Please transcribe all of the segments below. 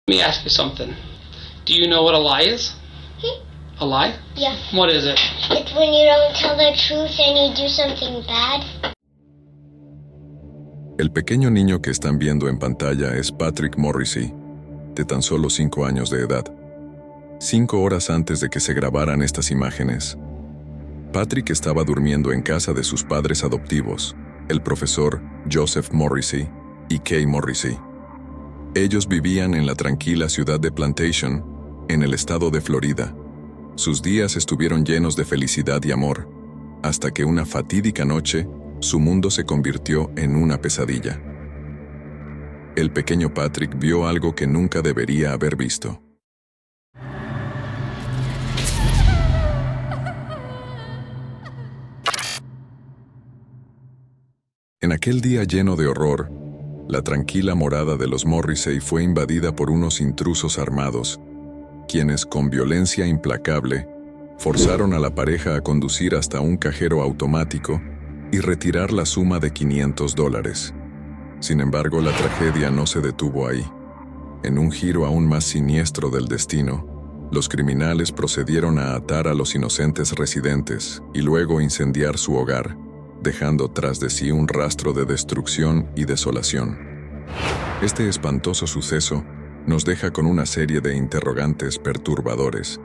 Let me ask you something. Do you know what a lie is? A lie? Yeah. What is it? It's when you don't tell the truth and you do something bad. El pequeño niño que están viendo en pantalla es Patrick Morrissey, de tan solo 5 años de edad. 5 horas antes de que se grabaran estas imágenes, Patrick estaba durmiendo en casa de sus padres adoptivos, el profesor Joseph Morrissey y Kay Morrissey. Ellos vivían en la tranquila ciudad de Plantation, en el estado de Florida. Sus días estuvieron llenos de felicidad y amor, hasta que una fatídica noche, su mundo se convirtió en una pesadilla. El pequeño Patrick vio algo que nunca debería haber visto. En aquel día lleno de horror, la tranquila morada de los Morrissey fue invadida por unos intrusos armados, quienes con violencia implacable forzaron a la pareja a conducir hasta un cajero automático y retirar la suma de $500. Sin embargo, la tragedia no se detuvo ahí. En un giro aún más siniestro del destino, los criminales procedieron a atar a los inocentes residentes y luego incendiar su hogar, dejando tras de sí un rastro de destrucción y desolación. Este espantoso suceso nos deja con una serie de interrogantes perturbadores.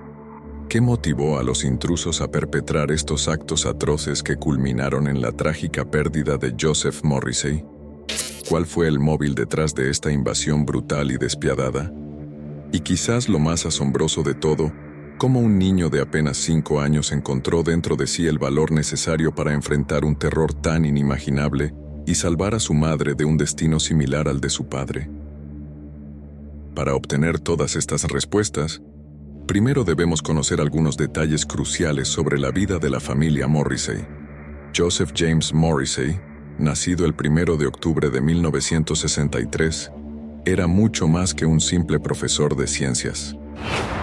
¿Qué motivó a los intrusos a perpetrar estos actos atroces que culminaron en la trágica pérdida de Joseph Morrissey? ¿Cuál fue el móvil detrás de esta invasión brutal y despiadada? Y quizás lo más asombroso de todo, cómo un niño de apenas 5 años encontró dentro de sí el valor necesario para enfrentar un terror tan inimaginable y salvar a su madre de un destino similar al de su padre. Para obtener todas estas respuestas, primero debemos conocer algunos detalles cruciales sobre la vida de la familia Morrissey. Joseph James Morrissey, nacido el 1 de octubre de 1963, era mucho más que un simple profesor de ciencias.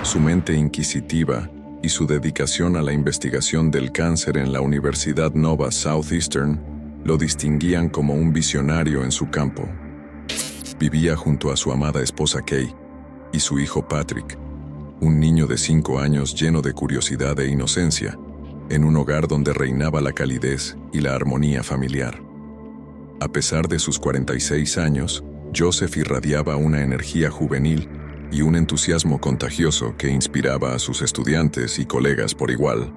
Su mente inquisitiva y su dedicación a la investigación del cáncer en la Universidad Nova Southeastern lo distinguían como un visionario en su campo. Vivía junto a su amada esposa Kay y su hijo Patrick, un niño de 5 años lleno de curiosidad e inocencia, en un hogar donde reinaba la calidez y la armonía familiar. A pesar de sus 46 años, Joseph irradiaba una energía juvenil y un entusiasmo contagioso que inspiraba a sus estudiantes y colegas por igual.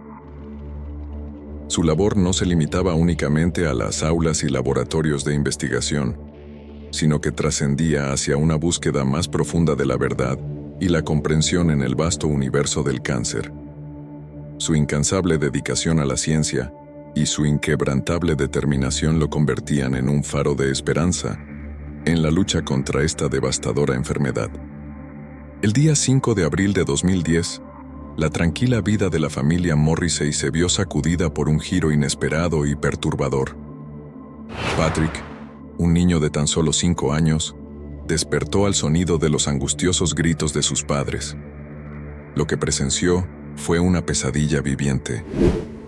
Su labor no se limitaba únicamente a las aulas y laboratorios de investigación, sino que trascendía hacia una búsqueda más profunda de la verdad y la comprensión en el vasto universo del cáncer. Su incansable dedicación a la ciencia y su inquebrantable determinación lo convertían en un faro de esperanza en la lucha contra esta devastadora enfermedad. El día 5 de abril de 2010, la tranquila vida de la familia Morrissey se vio sacudida por un giro inesperado y perturbador. Patrick, un niño de tan solo 5 años, despertó al sonido de los angustiosos gritos de sus padres. Lo que presenció fue una pesadilla viviente,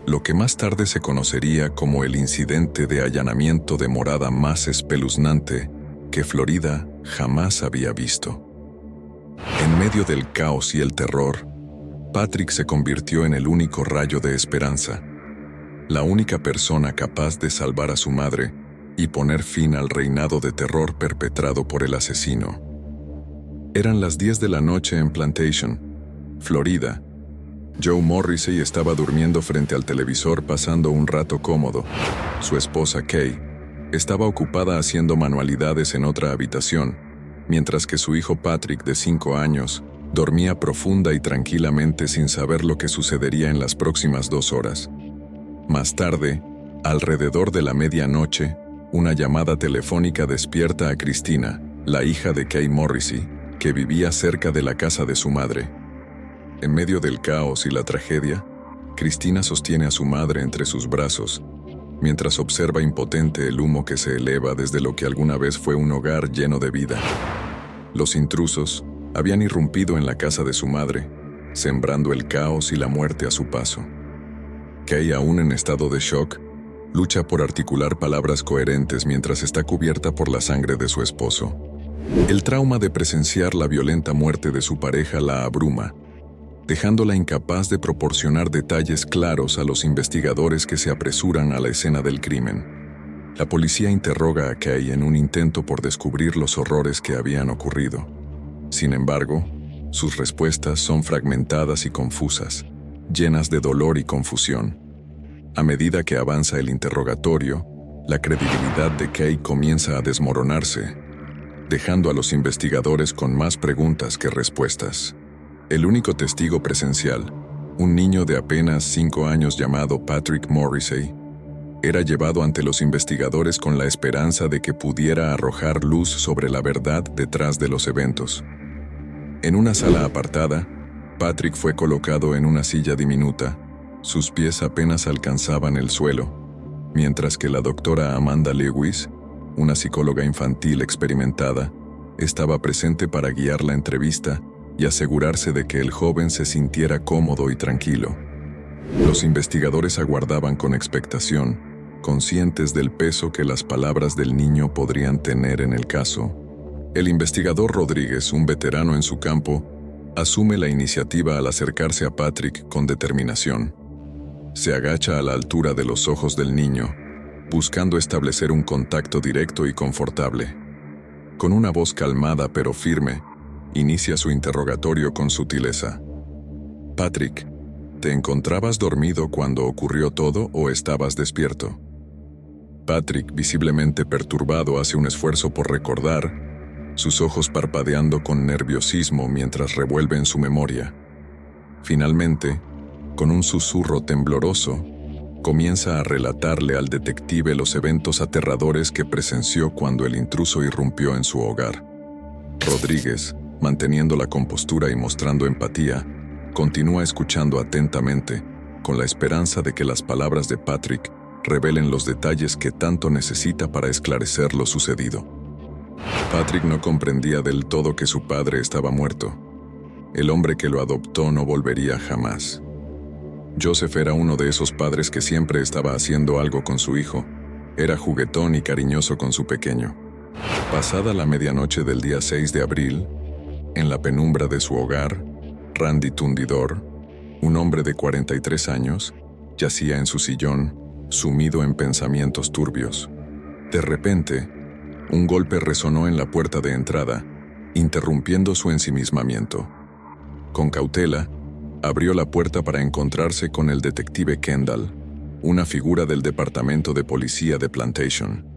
lo que más tarde se conocería como el incidente de allanamiento de morada más espeluznante que Florida jamás había visto. En medio del caos y el terror, Patrick se convirtió en el único rayo de esperanza, la única persona capaz de salvar a su madre y poner fin al reinado de terror perpetrado por el asesino. Eran las 10 de la noche en Plantation, Florida. Joe Morrissey estaba durmiendo frente al televisor pasando un rato cómodo. Su esposa Kay estaba ocupada haciendo manualidades en otra habitación, mientras que su hijo Patrick, de 5 años, dormía profunda y tranquilamente sin saber lo que sucedería en las próximas 2 horas. Más tarde, alrededor de la medianoche, una llamada telefónica despierta a Christina, la hija de Kay Morrissey, que vivía cerca de la casa de su madre. En medio del caos y la tragedia, Christina sostiene a su madre entre sus brazos, mientras observa impotente el humo que se eleva desde lo que alguna vez fue un hogar lleno de vida. Los intrusos habían irrumpido en la casa de su madre, sembrando el caos y la muerte a su paso. Kay, aún en estado de shock, lucha por articular palabras coherentes mientras está cubierta por la sangre de su esposo. El trauma de presenciar la violenta muerte de su pareja la abruma, dejándola incapaz de proporcionar detalles claros a los investigadores que se apresuran a la escena del crimen. La policía interroga a Kay en un intento por descubrir los horrores que habían ocurrido. Sin embargo, sus respuestas son fragmentadas y confusas, llenas de dolor y confusión. A medida que avanza el interrogatorio, la credibilidad de Kay comienza a desmoronarse, dejando a los investigadores con más preguntas que respuestas. El único testigo presencial, un niño de apenas 5 años llamado Patrick Morrissey, era llevado ante los investigadores con la esperanza de que pudiera arrojar luz sobre la verdad detrás de los eventos. En una sala apartada, Patrick fue colocado en una silla diminuta. Sus pies apenas alcanzaban el suelo, mientras que la doctora Amanda Lewis, una psicóloga infantil experimentada, estaba presente para guiar la entrevista y asegurarse de que el joven se sintiera cómodo y tranquilo. Los investigadores aguardaban con expectación, conscientes del peso que las palabras del niño podrían tener en el caso. El investigador Rodríguez, un veterano en su campo, asume la iniciativa al acercarse a Patrick con determinación. Se agacha a la altura de los ojos del niño, buscando establecer un contacto directo y confortable. Con una voz calmada pero firme, inicia su interrogatorio con sutileza. Patrick, ¿te encontrabas dormido cuando ocurrió todo o estabas despierto? Patrick, visiblemente perturbado, hace un esfuerzo por recordar, sus ojos parpadeando con nerviosismo mientras revuelve en su memoria. Finalmente, con un susurro tembloroso, comienza a relatarle al detective los eventos aterradores que presenció cuando el intruso irrumpió en su hogar. Rodríguez, manteniendo la compostura y mostrando empatía, continúa escuchando atentamente, con la esperanza de que las palabras de Patrick revelen los detalles que tanto necesita para esclarecer lo sucedido. Patrick no comprendía del todo que su padre estaba muerto. El hombre que lo adoptó no volvería jamás. Joseph era uno de esos padres que siempre estaba haciendo algo con su hijo. Era juguetón y cariñoso con su pequeño. Pasada la medianoche del día 6 de abril, en la penumbra de su hogar, Randy Tundidor, un hombre de 43 años, yacía en su sillón, sumido en pensamientos turbios. De repente, un golpe resonó en la puerta de entrada, interrumpiendo su ensimismamiento. Con cautela, abrió la puerta para encontrarse con el detective Kendall, una figura del departamento de policía de Plantation.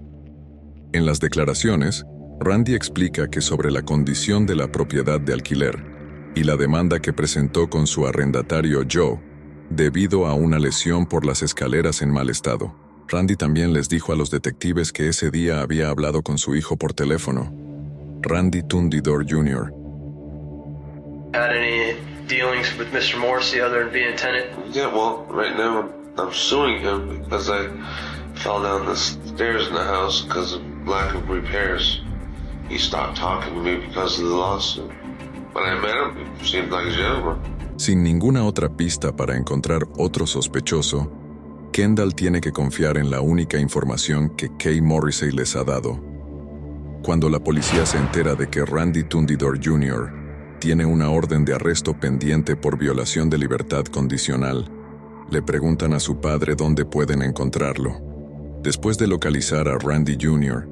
En las declaraciones, Randy explica que sobre la condición de la propiedad de alquiler y la demanda que presentó con su arrendatario Joe, debido a una lesión por las escaleras en mal estado. Randy también les dijo a los detectives que ese día había hablado con su hijo por teléfono, Randy Tundidor Jr. Had any dealings with Mr. Morrissey other than being a tenant? Yeah, well, right now I'm suing him because I fell down the stairs in the house because of lack of repairs. He stopped talking to me because of the lawsuit. When I met him, he seemed like a gentleman. Sin ninguna otra pista para encontrar otro sospechoso, Kendall tiene que confiar en la única información que Kay Morrissey les ha dado. Cuando la policía se entera de que Randy Tundidor Jr. tiene una orden de arresto pendiente por violación de libertad condicional, le preguntan a su padre dónde pueden encontrarlo. Después de localizar a Randy Jr.,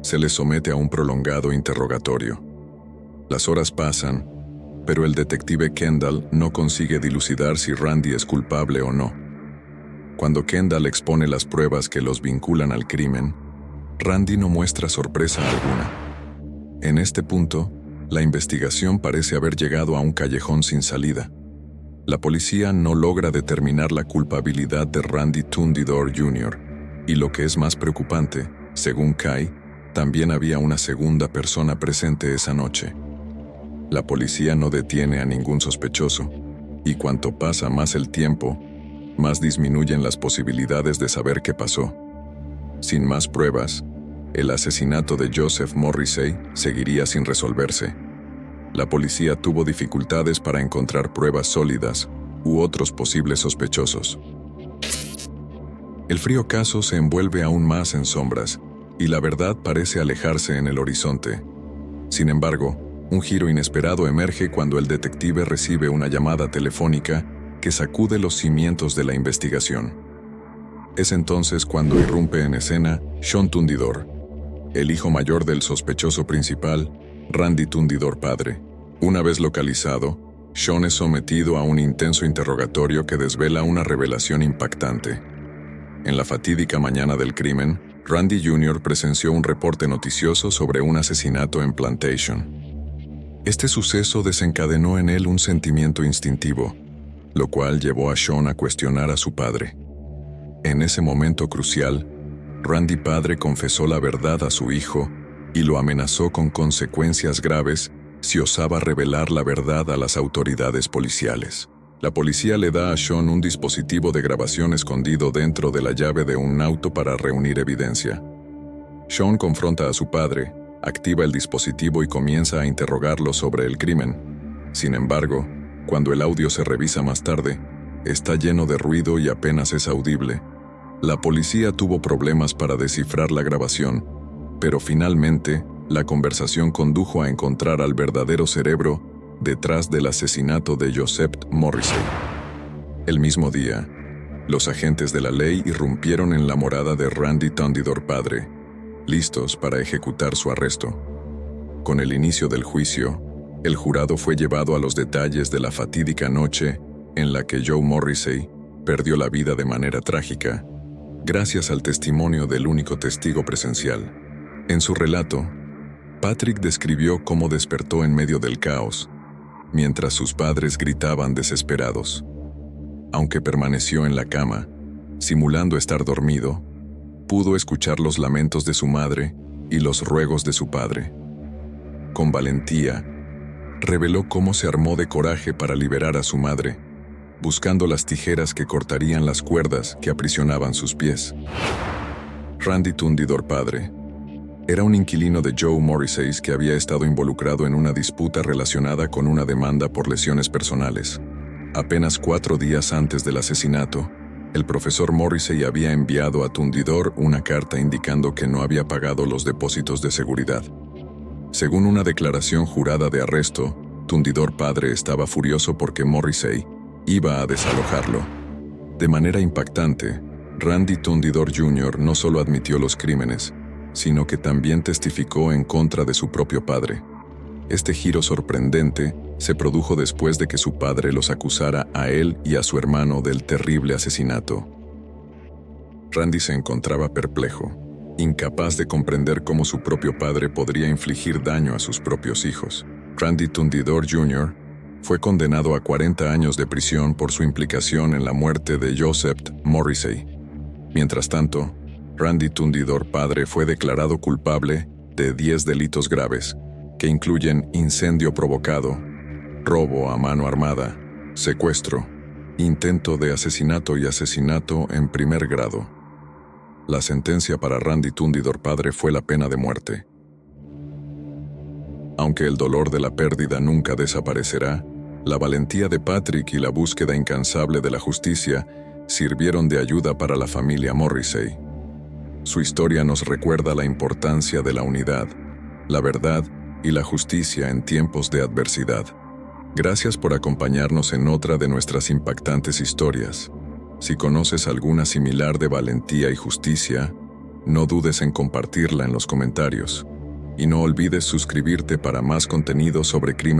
se le somete a un prolongado interrogatorio. Las horas pasan, pero el detective Kendall no consigue dilucidar si Randy es culpable o no. Cuando Kendall expone las pruebas que los vinculan al crimen, Randy no muestra sorpresa alguna. En este punto, la investigación parece haber llegado a un callejón sin salida. La policía no logra determinar la culpabilidad de Randy Tundidor Jr., y lo que es más preocupante, según Kay, también había una segunda persona presente esa noche. La policía no detiene a ningún sospechoso, y cuanto pasa más el tiempo, más disminuyen las posibilidades de saber qué pasó. Sin más pruebas, el asesinato de Joseph Morrissey seguiría sin resolverse. La policía tuvo dificultades para encontrar pruebas sólidas u otros posibles sospechosos. El frío caso se envuelve aún más en sombras, y la verdad parece alejarse en el horizonte. Sin embargo, un giro inesperado emerge cuando el detective recibe una llamada telefónica que sacude los cimientos de la investigación. Es entonces cuando irrumpe en escena Sean Tundidor, el hijo mayor del sospechoso principal, Randy Tundidor padre. Una vez localizado, Sean es sometido a un intenso interrogatorio que desvela una revelación impactante. En la fatídica mañana del crimen, Randy Jr. presenció un reporte noticioso sobre un asesinato en Plantation. Este suceso desencadenó en él un sentimiento instintivo, lo cual llevó a Sean a cuestionar a su padre. En ese momento crucial, Randy padre confesó la verdad a su hijo y lo amenazó con consecuencias graves si osaba revelar la verdad a las autoridades policiales. La policía le da a Sean un dispositivo de grabación escondido dentro de la llave de un auto para reunir evidencia. Sean confronta a su padre, activa el dispositivo y comienza a interrogarlo sobre el crimen. Sin embargo, cuando el audio se revisa más tarde, está lleno de ruido y apenas es audible. La policía tuvo problemas para descifrar la grabación, pero finalmente, la conversación condujo a encontrar al verdadero cerebro detrás del asesinato de Joseph Morrissey. El mismo día, los agentes de la ley irrumpieron en la morada de Randy Tundidor padre, listos para ejecutar su arresto. Con el inicio del juicio, el jurado fue llevado a los detalles de la fatídica noche en la que Joe Morrissey perdió la vida de manera trágica, gracias al testimonio del único testigo presencial. En su relato, Patrick describió cómo despertó en medio del caos, mientras sus padres gritaban desesperados. Aunque permaneció en la cama, simulando estar dormido, pudo escuchar los lamentos de su madre y los ruegos de su padre. Con valentía, reveló cómo se armó de coraje para liberar a su madre, buscando las tijeras que cortarían las cuerdas que aprisionaban sus pies. Randy Tundidor padre era un inquilino de Joe Morrissey que había estado involucrado en una disputa relacionada con una demanda por lesiones personales. Apenas 4 días antes del asesinato, el profesor Morrissey había enviado a Tundidor una carta indicando que no había pagado los depósitos de seguridad. Según una declaración jurada de arresto, Tundidor padre estaba furioso porque Morrissey iba a desalojarlo. De manera impactante, Randy Tundidor Jr. no solo admitió los crímenes, sino que también testificó en contra de su propio padre. Este giro sorprendente se produjo después de que su padre los acusara a él y a su hermano del terrible asesinato. Randy se encontraba perplejo, incapaz de comprender cómo su propio padre podría infligir daño a sus propios hijos. Randy Tundidor Jr. fue condenado a 40 años de prisión por su implicación en la muerte de Joseph Morrissey. Mientras tanto, Randy Tundidor padre fue declarado culpable de 10 delitos graves, que incluyen incendio provocado, robo a mano armada, secuestro, intento de asesinato y asesinato en primer grado. La sentencia para Randy Tundidor padre fue la pena de muerte. Aunque el dolor de la pérdida nunca desaparecerá, la valentía de Patrick y la búsqueda incansable de la justicia sirvieron de ayuda para la familia Morrissey. Su historia nos recuerda la importancia de la unidad, la verdad y la justicia en tiempos de adversidad. Gracias por acompañarnos en otra de nuestras impactantes historias. Si conoces alguna similar de valentía y justicia, no dudes en compartirla en los comentarios. Y no olvides suscribirte para más contenido sobre crimen